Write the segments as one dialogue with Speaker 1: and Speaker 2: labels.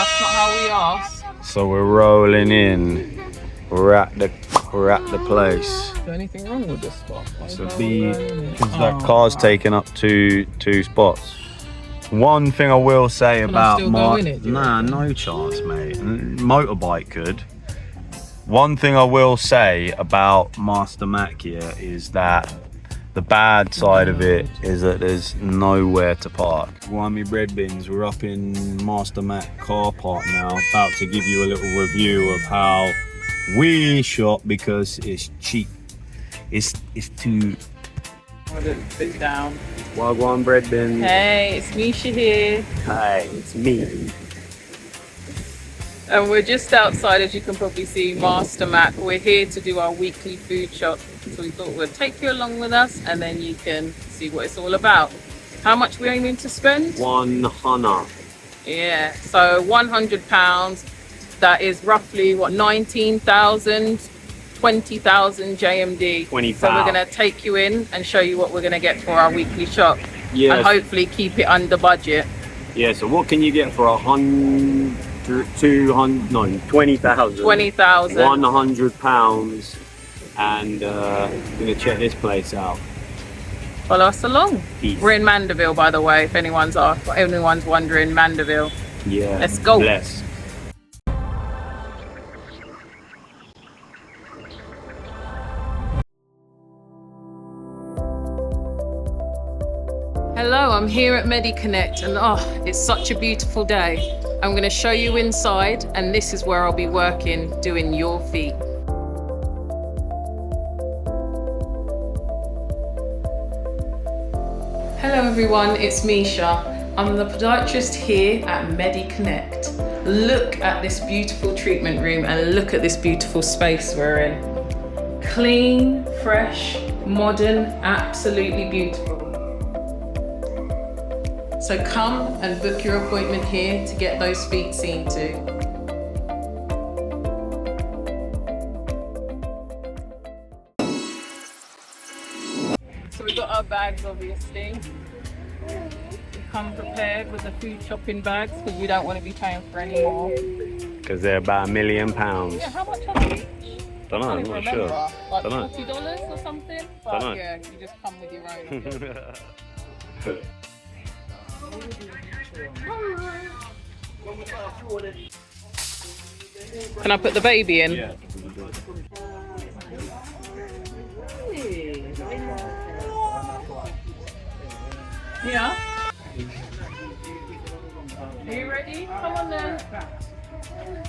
Speaker 1: That's not how we ask.
Speaker 2: So we're rolling in. We're at the place.
Speaker 1: Is there anything wrong with this spot?
Speaker 2: So because that car's taken up two spots. One thing I will say about no chance, mate. Motorbike could. One thing I will say about Master Mac here is that the bad side of it is that there's nowhere to park. Whammy bread bins, we're up in Master Mac car park now, about to give you a little review of how we shop because it's cheap. It's too...
Speaker 1: I didn't sit down.
Speaker 2: Wagwan bread bins.
Speaker 1: Hey, it's Misha here.
Speaker 2: Hi, it's me.
Speaker 1: And we're just outside, as you can probably see, Master Mac. We're here to do our weekly food shop. So we thought we'd take you along with us and then you can see what it's all about. How much we're aiming to spend?
Speaker 2: 100.
Speaker 1: Yeah, so £100. That is roughly, what, 19,000, 20,000 JMD.
Speaker 2: 20,000.
Speaker 1: So we're going to take you in and show you what we're going to get for our weekly shop. Yes. And hopefully keep it under budget.
Speaker 2: Yeah, so what can you get for 20,000.
Speaker 1: 20,000.
Speaker 2: £100. And I'm gonna check this place out.
Speaker 1: Follow us along.
Speaker 2: Peace.
Speaker 1: We're in Mandeville, by the way, if anyone's wondering. Mandeville.
Speaker 2: Yeah.
Speaker 1: Let's go.
Speaker 2: Bless.
Speaker 1: Hello, I'm here at Medi-Connect and it's such a beautiful day. I'm going to show you inside and this is where I'll be working, doing your feet. Hello everyone, it's Misha. I'm the podiatrist here at Medi-Connect. Look at this beautiful treatment room and look at this beautiful space we're in. Clean, fresh, modern, absolutely beautiful. So come and book your appointment here to get those feet seen to. So we've got our bags, obviously. We come prepared with the food shopping bags because we don't want to be paying for any more.
Speaker 2: Because they're about £1 million.
Speaker 1: Yeah, how much are they each?
Speaker 2: Don't know, I'm not sure.
Speaker 1: Like $40 or something? But yeah, you just come with your own. Can I put the baby in?
Speaker 2: Yeah.
Speaker 1: Yeah. Are you ready? Come on then.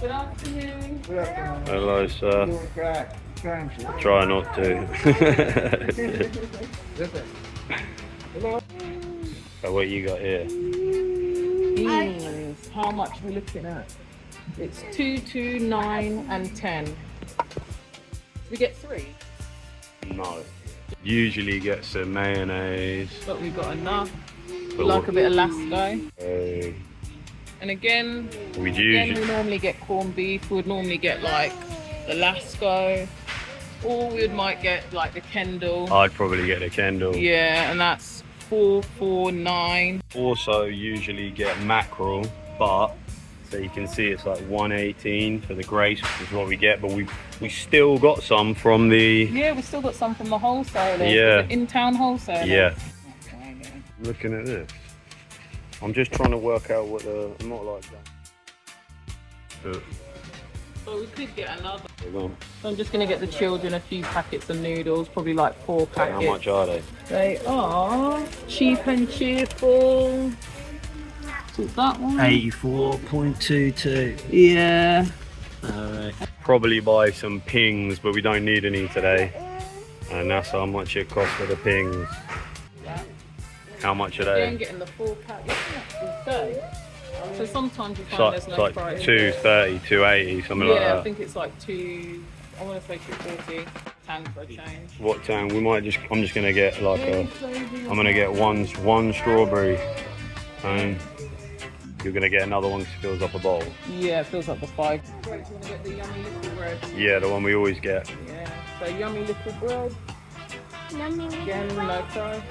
Speaker 1: Good afternoon.
Speaker 2: Hello, sir. Try not to. So what you got here?
Speaker 1: Is how much we're looking at. It's 2, 2, 9 and 10. We get 3?
Speaker 2: No. Usually get some mayonnaise.
Speaker 1: But we've got enough. We like a bit of Lasco. And again, we normally get corned beef. We'd normally get like the Lasco. Or we might get like the Kendall.
Speaker 2: I'd probably get the Kendall.
Speaker 1: Yeah, and that's 4, 4, 9.
Speaker 2: Also usually get mackerel, but so you can see it's like 118 for the Grace, which is what we get, but we still got some from the...
Speaker 1: Yeah, we still got some from the wholesalers.
Speaker 2: Yeah.
Speaker 1: In-town wholesalers.
Speaker 2: Yeah. Okay, yeah. Looking at this. I'm just trying to work out what the... I'm not like that.
Speaker 1: So we could get another. So I'm just going to get the children a few packets of noodles, probably like 4 packets.
Speaker 2: How much are they?
Speaker 1: They are cheap and cheerful. What's that one?
Speaker 2: 84.22.
Speaker 1: Yeah.
Speaker 2: Alright. Probably buy some pings, but we don't need any today. And that's how much it costs for the pings. How much are they?
Speaker 1: Again, getting the 4 pack. So sometimes you find there's no
Speaker 2: like
Speaker 1: price.
Speaker 2: 230, 280, something like that.
Speaker 1: Yeah, I think it's like I want to say 240. Tang for a change.
Speaker 2: What tang? I'm just gonna get like I'm gonna get one strawberry, and you're gonna get another one because it fills up a bowl.
Speaker 1: Yeah, it fills up the 5. Do you want to get the yummy little bread?
Speaker 2: Yeah, the one we always get.
Speaker 1: Yeah, so yummy little bread. Again, no price.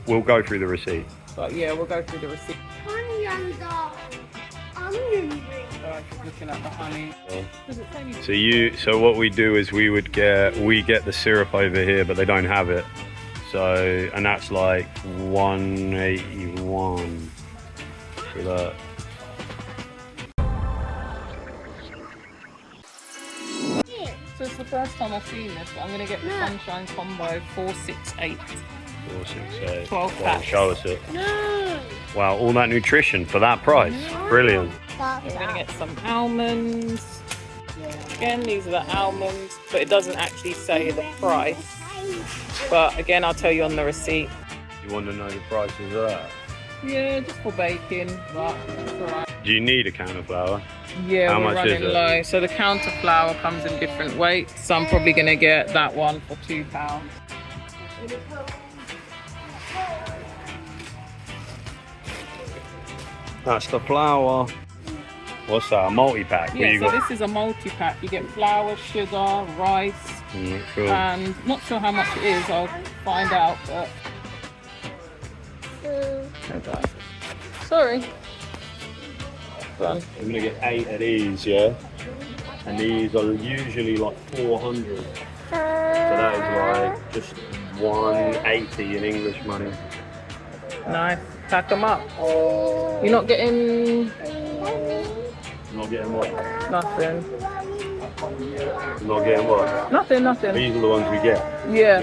Speaker 2: We'll go through the receipt.
Speaker 1: But yeah, we'll go through the receipt. looking at the honey.
Speaker 2: So what we do is we get the syrup over here, but they don't have it. So, and that's like 181. So that.
Speaker 1: So it's the first time I've seen this, but I'm going to get the Sunshine Combo 468.
Speaker 2: 468.
Speaker 1: 12 packs.
Speaker 2: Show us it. No. Wow, all that nutrition for that price. Brilliant.
Speaker 1: We're going to get some almonds. Again, these are the almonds, but it doesn't actually say the price. But again, I'll tell you on the receipt.
Speaker 2: You want to know the prices of that?
Speaker 1: Yeah, just for baking, but it's alright.
Speaker 2: Do you need a can of flour?
Speaker 1: Yeah,
Speaker 2: How
Speaker 1: we're
Speaker 2: much is
Speaker 1: running
Speaker 2: it?
Speaker 1: low. So the counter flour comes in different weights. So I'm probably going to get that one for £2.
Speaker 2: That's the flour. What's that? A multi-pack?
Speaker 1: Yeah, so this is a multi-pack. You get flour, sugar, rice,
Speaker 2: cool.
Speaker 1: and not sure how much it is. I'll find out, but... Okay. Sorry. Done.
Speaker 2: I'm gonna get 8 of these, yeah? And these are usually like 400. So that is like just 180 in English money.
Speaker 1: Nice. Pack them up. You're not getting...
Speaker 2: Not getting what?
Speaker 1: Nothing.
Speaker 2: Not getting what?
Speaker 1: Nothing.
Speaker 2: These are the ones we get.
Speaker 1: Yeah.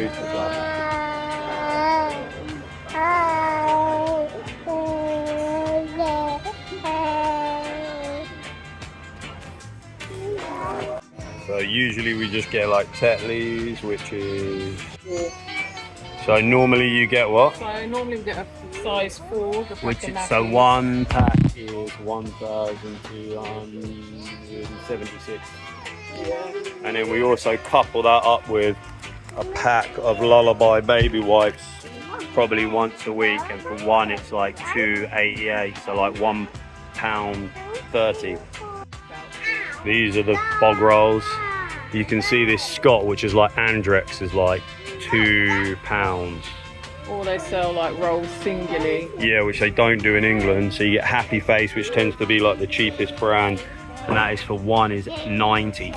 Speaker 2: So usually we just get like Tetley's, which is... So normally you get what?
Speaker 1: So I normally get a size 4.
Speaker 2: Which is, so one pack is 1,276.
Speaker 1: Yeah.
Speaker 2: And then we also couple that up with a pack of Lullaby baby wipes, probably once a week, and for one it's like £2.88, so like £1.30. These are the bog rolls. You can see this Scott, which is like Andrex, is like £2.
Speaker 1: Or they sell like rolls singly.
Speaker 2: Yeah, which they don't do in England. So you get Happy Face, which tends to be like the cheapest brand, and that is for one is 90.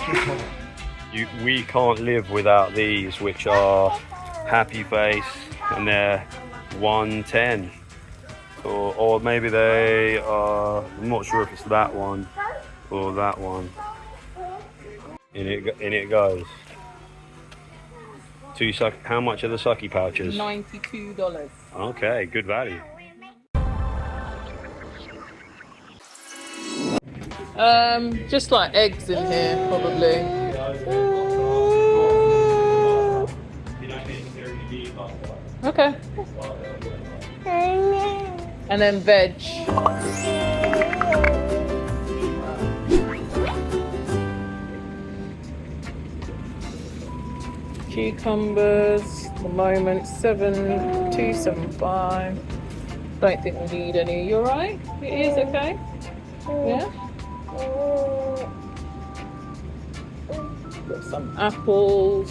Speaker 2: We can't live without these, which are Happy Face, and they're 110. Or maybe they are, I'm not sure if it's that one or that one. In it goes. How much are the sucky pouches?
Speaker 1: $92.
Speaker 2: Okay, good value.
Speaker 1: Just like eggs in here, probably. Okay. And then veg. Cucumbers, at the moment 7,275. Don't think we need any. You're right? It is okay? Yeah? Got some apples.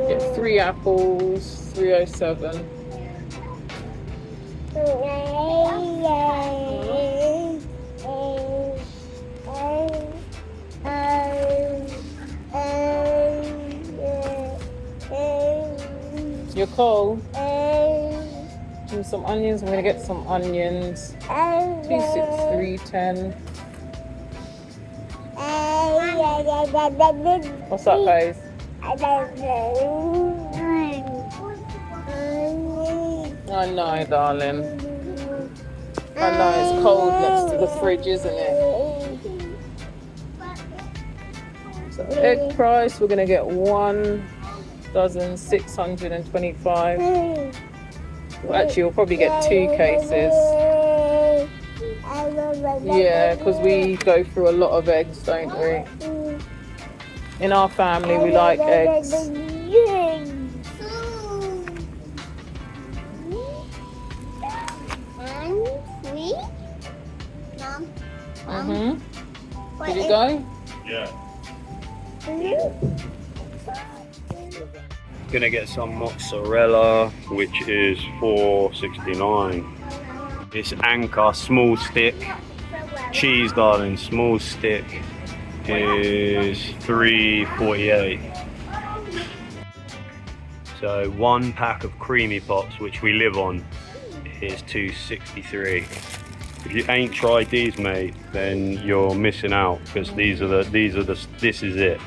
Speaker 1: Get 3 apples, 307. You're cold? And some onions. I'm gonna get some onions. 263.10. What's up, guys? I know, darling. I know it's cold next to the fridge, isn't it? So egg price, we're gonna get 1,625. Well, actually, we'll probably get 2 cases. Yeah, because we go through a lot of eggs, don't we? In our family, we like eggs. Did you go?
Speaker 2: Yeah. Gonna get some mozzarella, which is $4.69. It's Anchor small stick cheese, darling. Small stick is $3.48. So 1 pack of creamy pops, which we live on, is $2.63. If you ain't tried these, mate, then you're missing out, because this is it.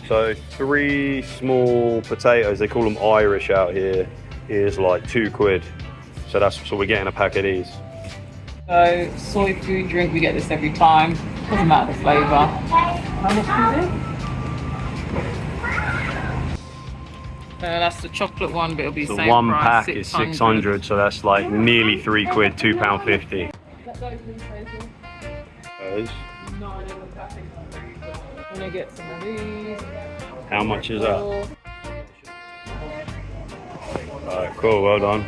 Speaker 2: So 3 small potatoes, they call them Irish out here, is like £2. So we're getting a pack of these.
Speaker 1: So soy food drink, we get this every time. Doesn't matter the flavour. How much is it? That's the chocolate one, but it'll be the same
Speaker 2: one
Speaker 1: price.
Speaker 2: pack is 600, so that's like nearly £3, £2.50. Those.
Speaker 1: I'm gonna get some of these.
Speaker 2: How much is that? Alright, cool, well done.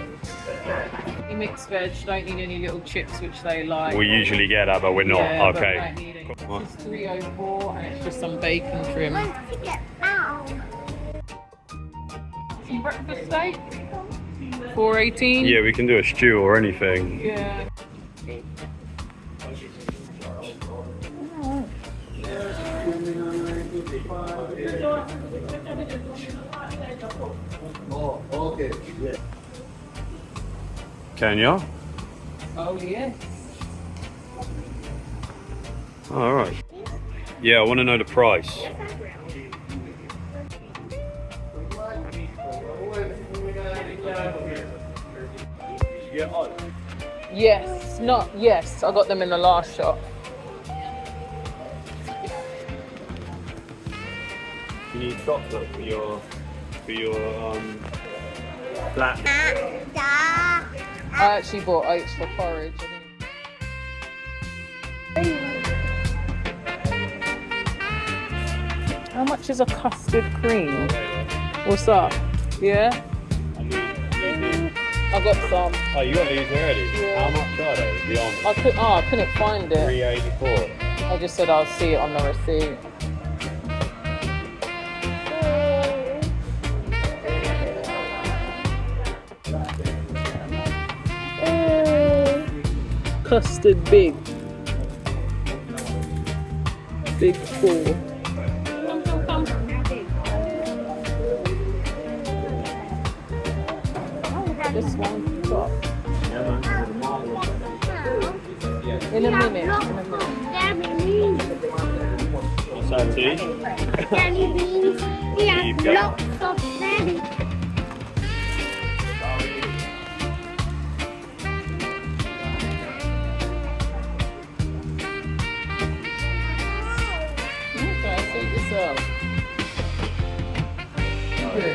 Speaker 1: Mixed veg, don't need any little chips, which they like.
Speaker 2: We usually get that, but we're not.
Speaker 1: Yeah,
Speaker 2: okay.
Speaker 1: But we don't need any. It's $3.04 and it's just some bacon trim. Some breakfast steak? $4.18.
Speaker 2: Yeah, we can do a stew or anything.
Speaker 1: Yeah.
Speaker 2: Can you?
Speaker 1: Oh yes.
Speaker 2: All right. Yeah, I want to know the price.
Speaker 1: Yes, not yes. I got them in the last shop.
Speaker 2: You need chocolate for your flat.
Speaker 1: I actually bought oats for porridge. How much is a custard cream? What's up? Yeah? I got some.
Speaker 2: Oh, you got these already?
Speaker 1: Yeah.
Speaker 2: How much are they? The almonds?
Speaker 1: I couldn't find it.
Speaker 2: $3.84.
Speaker 1: I just said I'll see it on the receipt. Custard big. Big 4. This one top. In a minute.
Speaker 2: What's that, tea?
Speaker 3: Daddy beans. We have lots of daddy.
Speaker 1: Okay, take this up. Okay.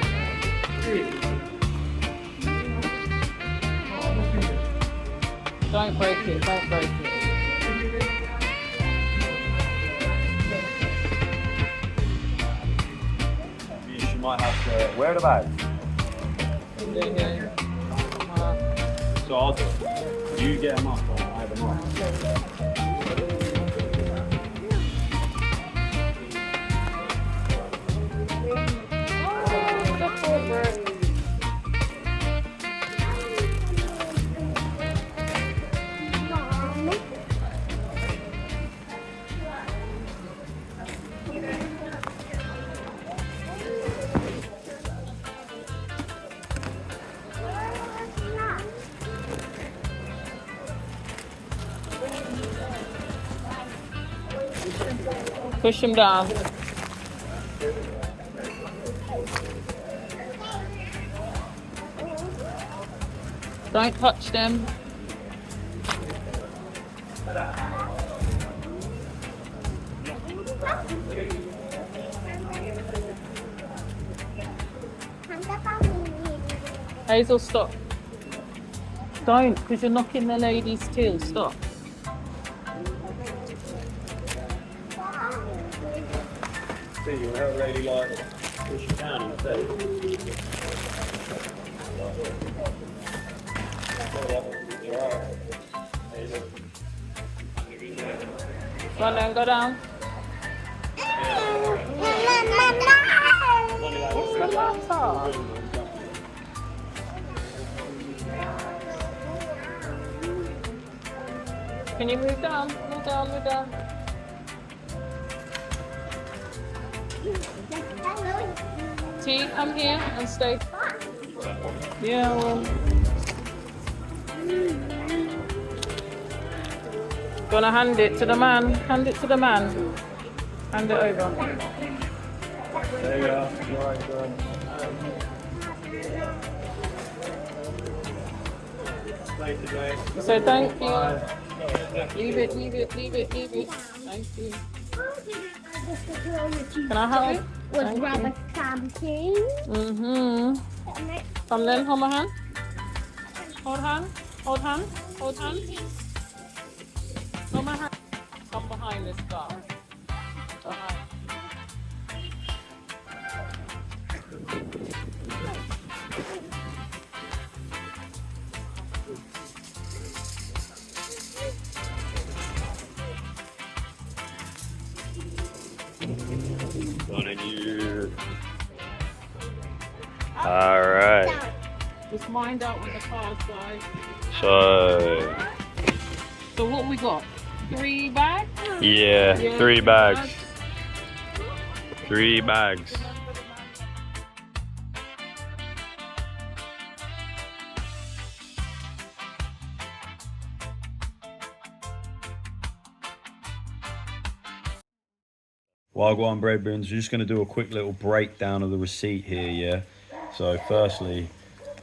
Speaker 1: Don't break it, don't break it.
Speaker 2: You might have to. Where are the bags? So I'll do it. You get them up, or I have them up.
Speaker 1: Push them down. Don't touch them. Hazel, stop. Don't, because you're knocking the lady's till. Stop.
Speaker 2: See, you're not really like push it down instead.
Speaker 1: Go on then, go down. What's the matter? Can you move down? Move down, move down. T, come here and stay. Yeah, well. Gonna hand it to the man. Hand it to the man. Hand it over.
Speaker 2: There you are. Right,
Speaker 1: So thank you. Leave it, leave it, leave it, leave it. Thank you. Can I have it?
Speaker 3: Was rubber stamping.
Speaker 1: Come then, hold my hand. Hold hand, hold hand, hold hand. Hold my hand. Come behind this guy. Behind.
Speaker 2: All right.
Speaker 1: Just mind out with the cars, guys.
Speaker 2: So
Speaker 1: what we got? 3 bags?
Speaker 2: yeah, 3 bags. 3 bags. Wagwan bread bins. We're just going to do a quick little breakdown of the receipt here, yeah? So firstly,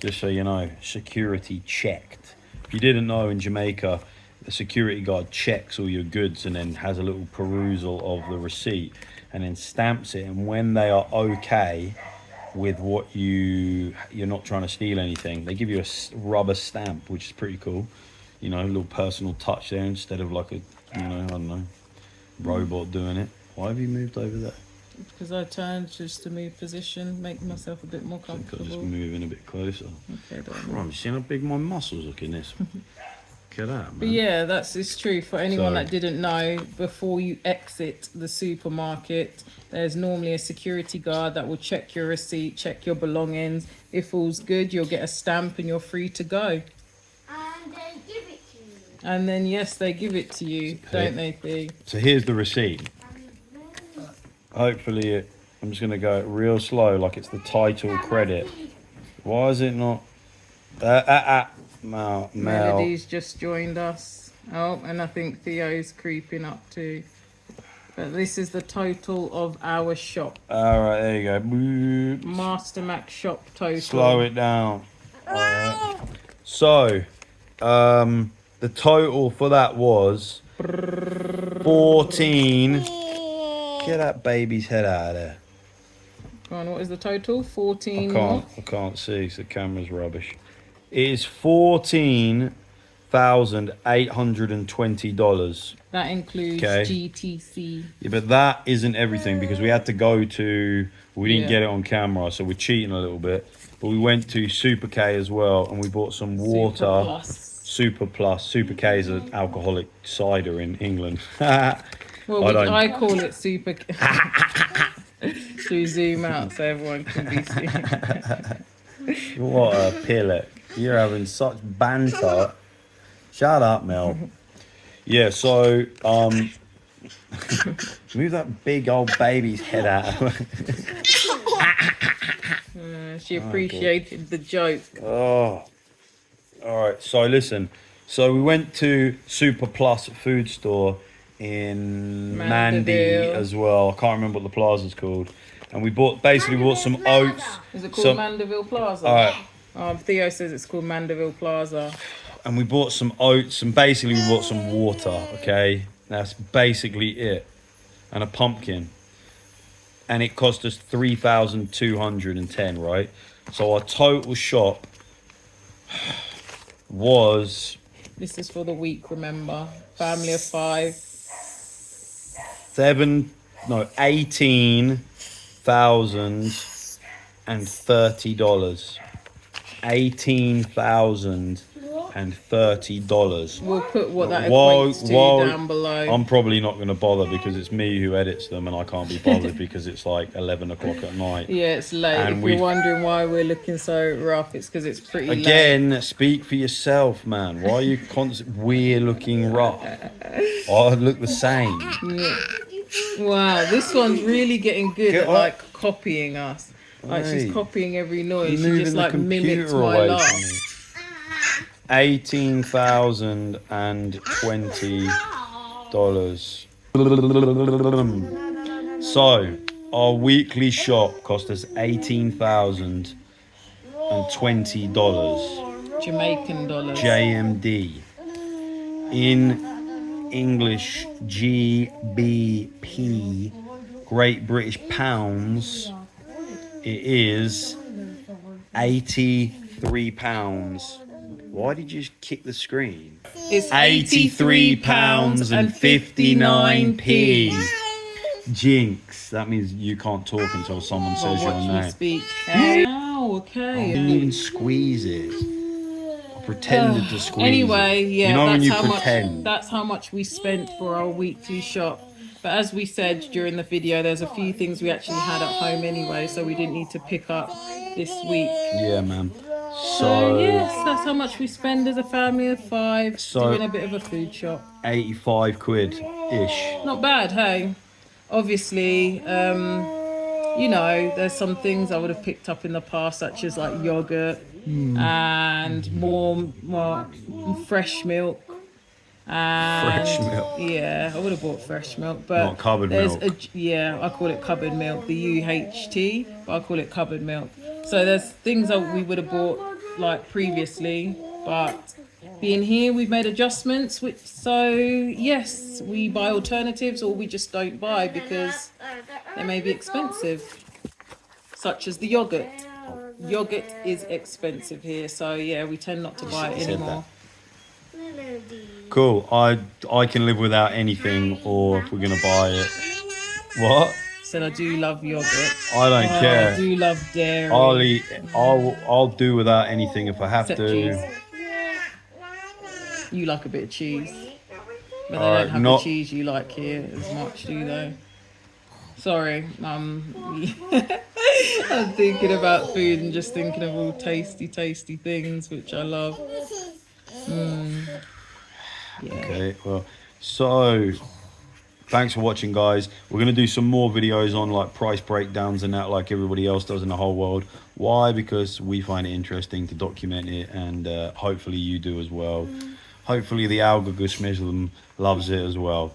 Speaker 2: just so you know, security checked. If you didn't know, in Jamaica, the security guard checks all your goods and then has a little perusal of the receipt and then stamps it. And when they are okay with what you're not trying to steal anything, they give you a rubber stamp, which is pretty cool. You know, a little personal touch there instead of like a, I don't know, robot doing it. Why have you moved over there?
Speaker 1: Because I turned just to move position, make myself a bit more comfortable.
Speaker 2: Just moving a bit closer.
Speaker 1: Okay,
Speaker 2: Right, see how big my muscles look in this? Look at that, man.
Speaker 1: But yeah, it's true. For anyone that didn't know, before you exit the supermarket, there's normally a security guard that will check your receipt, check your belongings. If all's good, you'll get a stamp and you're free to go.
Speaker 3: And they give it to you.
Speaker 1: And then, yes, they give it to you, don't they, Thee?
Speaker 2: So here's the receipt. Hopefully, I'm just going to go real slow, like it's the title credit. Why is it not? Mel.
Speaker 1: Melody's just joined us. Oh, and I think Theo's creeping up too. But this is the total of our shop.
Speaker 2: All right, there you go.
Speaker 1: Master Mac shop total.
Speaker 2: Slow it down. So, the total for that was 14. Get that baby's head out of there.
Speaker 1: Go on, what is the total? 14.
Speaker 2: I can't see, so the camera's rubbish. It is $14,820.
Speaker 1: That includes GTC.
Speaker 2: Yeah, but that isn't everything because we had to go to. We didn't get it on camera, so we're cheating a little bit. But we went to Super K as well, and we bought some water. Super Plus. Super K is an alcoholic cider in England.
Speaker 1: Well, I call it Super K. Should we zoom out so everyone can be seen?
Speaker 2: What a pillock. You're having such banter. Shut up, Mel. Yeah, so move that big old baby's head out.
Speaker 1: She appreciated the joke.
Speaker 2: Oh, all right. So listen. So we went to Super Plus food store in Mandeville as well. I can't remember what the plaza's called. And we bought some oats.
Speaker 1: Is it called Mandeville Plaza?
Speaker 2: All right.
Speaker 1: Theo says it's called Mandeville Plaza.
Speaker 2: And we bought some oats and basically we bought some water, okay? That's basically it. And a pumpkin. And it cost us $3,210, right? So our total shop was...
Speaker 1: This is for the week, remember? Family of 5. $18,030.
Speaker 2: $18,030.
Speaker 1: We'll put what that equates to down below.
Speaker 2: I'm probably not going to bother because it's me who edits them and I can't be bothered because it's like 11 o'clock at night.
Speaker 1: Yeah, it's late.
Speaker 2: And
Speaker 1: if you're wondering why we're looking so rough, it's because it's pretty late.
Speaker 2: Again, speak for yourself, man. Why are you we're looking rough? I look the same.
Speaker 1: Yeah. Wow, this one's really getting good at like copying us. Like she's copying every noise. She just like mimics my laugh.
Speaker 2: $18,020. So our weekly shop cost us $18,020.
Speaker 1: Jamaican dollars.
Speaker 2: JMD. In English GBP, Great British Pounds, it is £83. Why did you kick the screen?
Speaker 1: It's £83.59p.
Speaker 2: Jinx. That means you can't talk until someone says your name.
Speaker 1: Speak. Oh, okay.
Speaker 2: I didn't even squeeze it. I pretended to squeeze
Speaker 1: anyway,
Speaker 2: it.
Speaker 1: yeah,
Speaker 2: You know
Speaker 1: that's
Speaker 2: when you
Speaker 1: how
Speaker 2: pretend.
Speaker 1: much. That's how much we spent for our weekly shop. But as we said during the video, there's a few things we actually had at home anyway, so we didn't need to pick up this week.
Speaker 2: Yeah, man.
Speaker 1: So yes, that's how much we spend as a family of 5 doing a bit of a food shop.
Speaker 2: 85 quid-ish.
Speaker 1: Not bad, hey. Obviously, you know, there's some things I would have picked up in the past, such as like yogurt and more fresh milk.
Speaker 2: Fresh milk.
Speaker 1: Yeah, I would have bought fresh milk, but
Speaker 2: not cupboard milk.
Speaker 1: I call it cupboard milk, the UHT, but I call it cupboard milk. So there's things that we would have bought like previously, but being here, we've made adjustments. So yes, we buy alternatives, or we just don't buy because they may be expensive, such as the yogurt. Yogurt is expensive here, so yeah, we tend not to buy it anymore.
Speaker 2: Cool. I can live without anything, or if we're gonna buy it. What?
Speaker 1: Said I do love yogurt.
Speaker 2: I don't care.
Speaker 1: I do love dairy.
Speaker 2: I'll eat. I'll do without anything if I have
Speaker 1: Except
Speaker 2: to.
Speaker 1: cheese. You like a bit of cheese, but they
Speaker 2: Alright,
Speaker 1: don't have the cheese you like here as much, do they? Sorry, I'm thinking about food and just thinking of all tasty things which I love. Yeah.
Speaker 2: Okay, well, so thanks for watching, guys. We're gonna do some more videos on like price breakdowns and that, like everybody else does in the whole world. Why? Because we find it interesting to document it, and hopefully you do as well. Hopefully the algorithm loves it as well.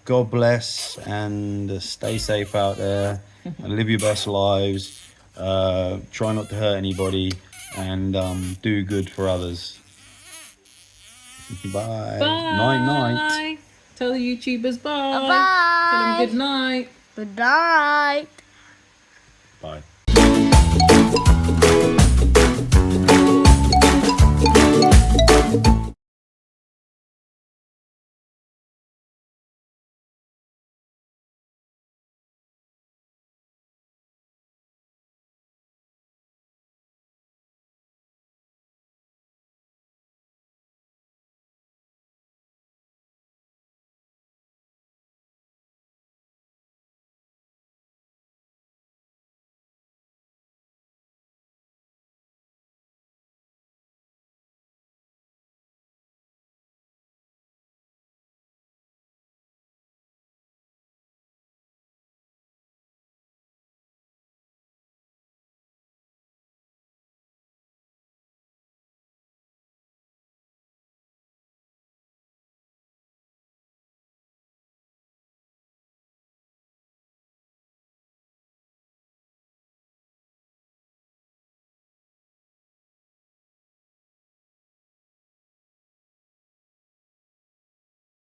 Speaker 2: God bless, and stay safe out there and live your best lives. Try not to hurt anybody, and do good for others. Bye. Night.
Speaker 1: Tell the YouTubers bye.
Speaker 3: Bye.
Speaker 1: Tell them good night.
Speaker 3: Good night.
Speaker 2: Bye.